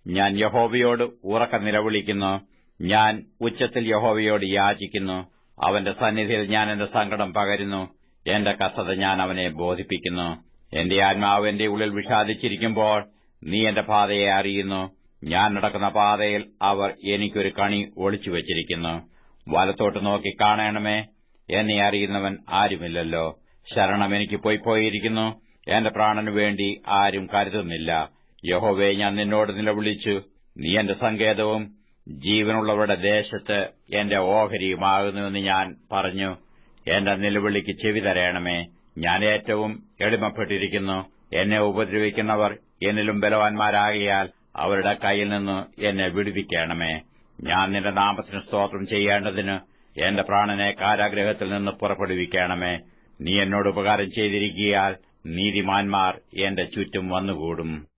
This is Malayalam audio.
ഞാൻ യഹോവയോട് ഉറക്കെ നിലവിളിക്കുന്നു. ഞാൻ ഉച്ചത്തിൽ യഹോവയോട് യാചിക്കുന്നു. അവന്റെ സന്നിധിയിൽ ഞാൻ എന്റെ സങ്കടം പകരുന്നു. എന്റെ കഷ്ടത ഞാൻ അവനെ ബോധിപ്പിക്കുന്നു. എന്റെ ആത്മാവ് എന്റെ ഉള്ളിൽ വിഷാദിച്ചിരിക്കുമ്പോൾ നീ എന്റെ പാതയെ അറിയുന്നു. ഞാൻ നടക്കുന്ന പാതയിൽ അവർ എനിക്കൊരു കണി ഒളിച്ചുവച്ചിരിക്കുന്നു. വലത്തോട്ട് നോക്കി കാണണമേ, എന്നെ അറിയുന്നവൻ ആരുമില്ലല്ലോ. ശരണം എനിക്ക് പോയിരിക്കുന്നു. എന്റെ പ്രാണനു വേണ്ടി ആരും കരുതുന്നില്ല. യഹോവേ, ഞാൻ നിന്നോട് നിലവിളിച്ചു. നീ എന്റെ സങ്കേതവും ജീവനുള്ളവരുടെ ദേശത്ത് എന്റെ ഓഹരിയുമാകുന്നുവെന്ന് ഞാൻ പറഞ്ഞു. എന്റെ നിലവിളിക്ക് ചെവി തരയണമേ. ഞാൻ ഏറ്റവും എളിമപ്പെട്ടിരിക്കുന്നു. എന്നെ ഉപദ്രവിക്കുന്നവർ എന്നിലും ബലവാന്മാരാകിയാൽ അവരുടെ കൈയിൽ നിന്ന് എന്നെ വിടുവിക്കണമേ. ഞാൻ നിന്റെ നാമത്തിന് സ്തോത്രം ചെയ്യേണ്ടതിന് എന്റെ പ്രാണനെ കാരാഗൃഹത്തിൽ നിന്ന് പുറപ്പെടുവിക്കണമേ. നീ എന്നോട് ഉപകാരം ചെയ്തിരിക്കയാൽ നീതിമാന്മാർ എന്റെ ചുറ്റും വന്നുകൂടും.